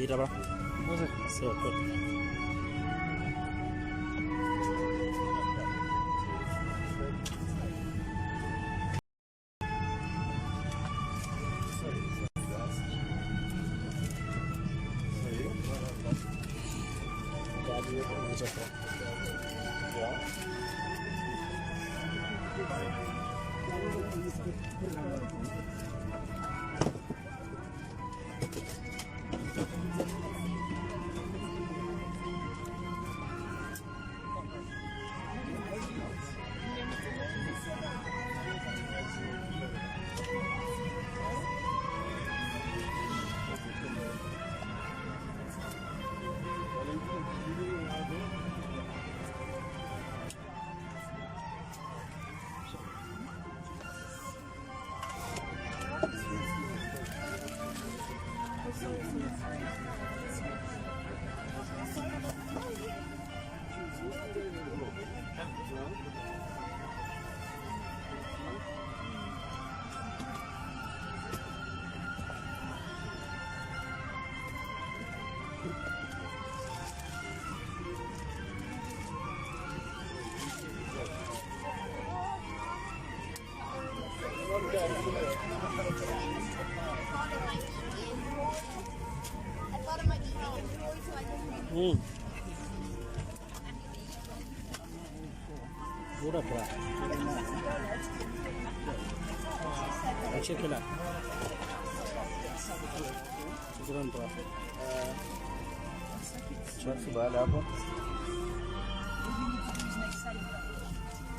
Ira ba? So good. Pura pra. Check it out. Check pra. Çok süper abi.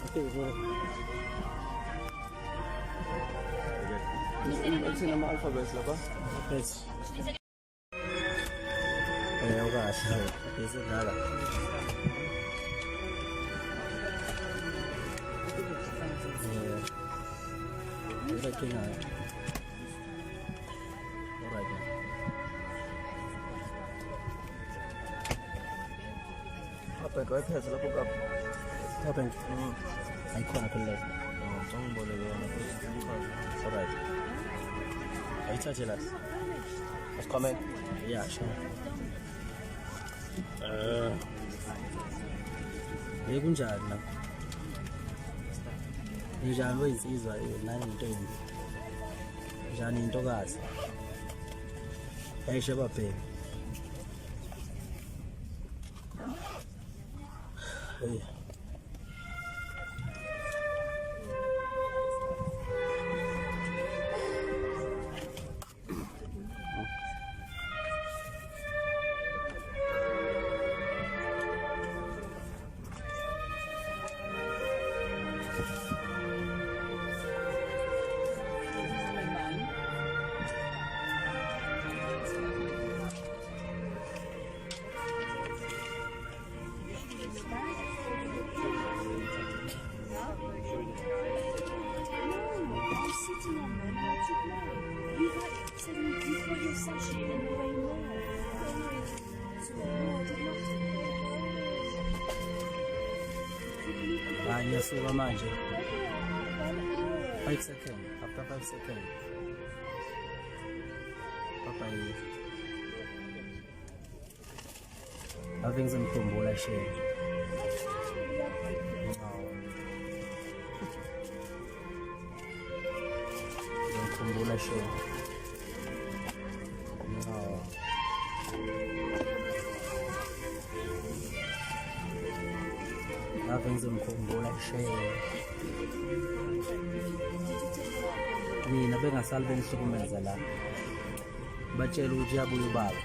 Okay, so. Esse nama alfabet apa? Alfabet. Ya udah, itu nada. Udah kena. Alright. Apa kau faisalah buka? Apa? Icon apa lagi? Jangan boleh buka. Alright. Acha jelas. Let's comment. Yeah, sure. Kunjani la? Njani wensizwa nani intombi? Njani intokazi? Ayisho babheke. Hey. Ngiyasuka manje 5 seconds after 5 seconds bye having some kumbola share kumbola share having some kumbola share mina bengasalbe ngihlukumeza la batshela ukuthi yabuya ubaba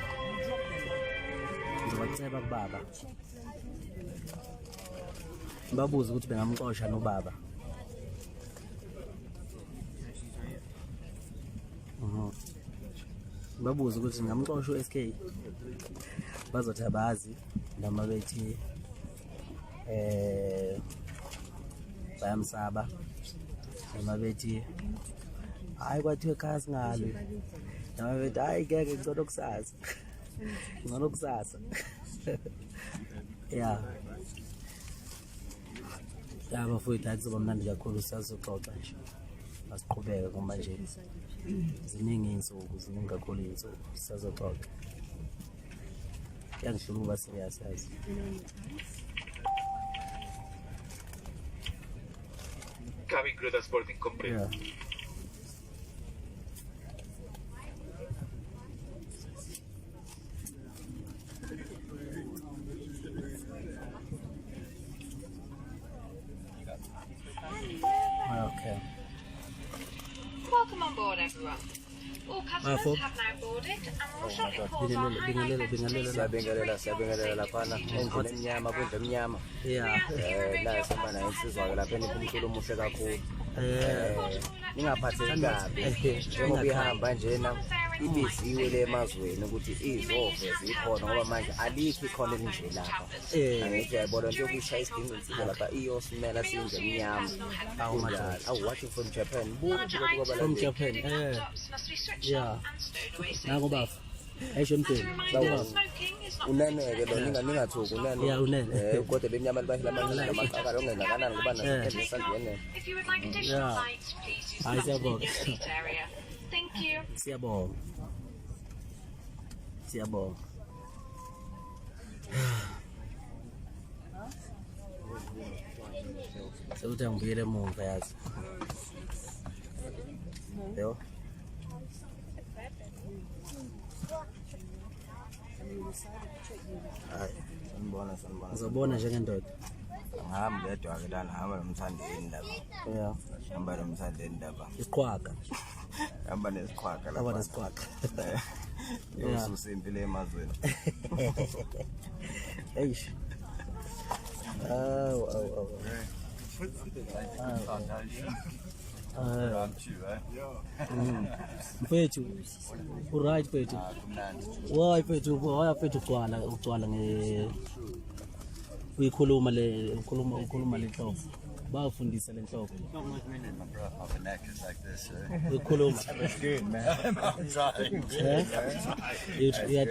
ngizobaceba kubaba babuza ukuthi bengamxosha nobaba babuza ukuthi ngamxosha uSK bazothi abazi noma bethi bayamsaba noma bethi hayi kwathiwe ekhaya singalwi noma bethi hayi ngeke ngicela ukusazi ngicela ukusasa ya bafowethu akuzoba mnandi kakhulu siyazoxoxa nje masiqhubeke ngoba nje ziningi iy'nsuku ziningi kakhulu iy'nsuku siyazoxoxa. yangihlula ukuba serious yazi. Kami Gruda Sporting Company. Yeah. Okay. Welcome on board, everyone. All customers have now boarded, and we'll shortly pause our highlight presentation. Siyabingelela laphana endlini emnyama kwindlu emnyama. Yeah. La sihamba nayo insizwa ke lapha enikho umculo omuhle kakhulu. Ningaphatheki kabi njengoba ihamba njena ibiziwe le emazweni ukuthi izove zikhona ngoba manje alikho ikhona elinje lapha. Angithi uyayibona nje ukuyishaya isidingo insizwa lapha iyosimela sindlu emnyama. Awu watching from Japan. From Japan. Yeah. Nango bafu. Ayisho mpela. Unene-ke lo ningathuki unene. Yeah, unene. Kodwa benyama libahila manje namaqaka longenakanani ngoba nasendle esandleni. If you would like additional lights, please use the designated seat area. Thank you. Siyabonga. Siyabonga. Sekuthi angibuyele emuva yazi. Yebo. Hayi, sanibona. Ngizobona njengendoda. Ngihamba ngedwa ke lana ngihamba nomthandeni lapha. Yeah. Ngihamba nomthandeni lapha. Isiqhwaga. Ngihamba nesiqhwaga lapha. Aba nesiqhwaga. Yosusa impilo emazweni. Eish. Oh. Mfethu. Uright mfethu. Why mfethu? Why mfethu ugcwala uyikhuluma ukhuluma le nhlobo. Bafundisa le nhlobo. Uyikhuluma. It's good, man. I'm trying.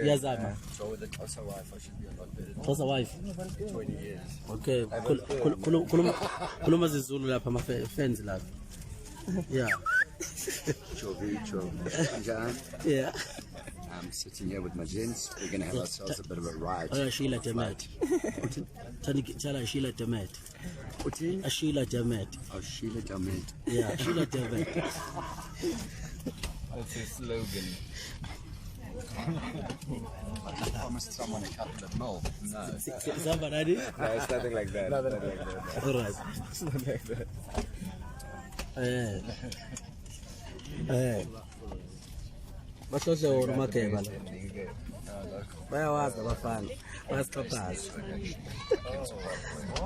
Yazama. So with the Xhosa wife, I should be a lot better. Xhosa wife. 20 years. Okay. Khuluma zizulu lapha ama fans lapha. Yeah. Chovicho. Yeah. I'm sitting here with my gents. We're going to have ourselves a bit of a ride. Sheila Demet. Tell Sheila Demet. Sheila Demet. Oh, Sheila Demet. Yeah, Sheila Demet. That's his slogan. I promised someone a couple of mil. No. Somebody? No, it's nothing like that. All right. It's nothing like that. Bahloshe wona uMageba la. Bayawazi abafana.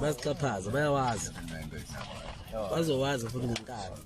Basixhaphaza. Bayawazi. Bazowazi futhi ngenkani.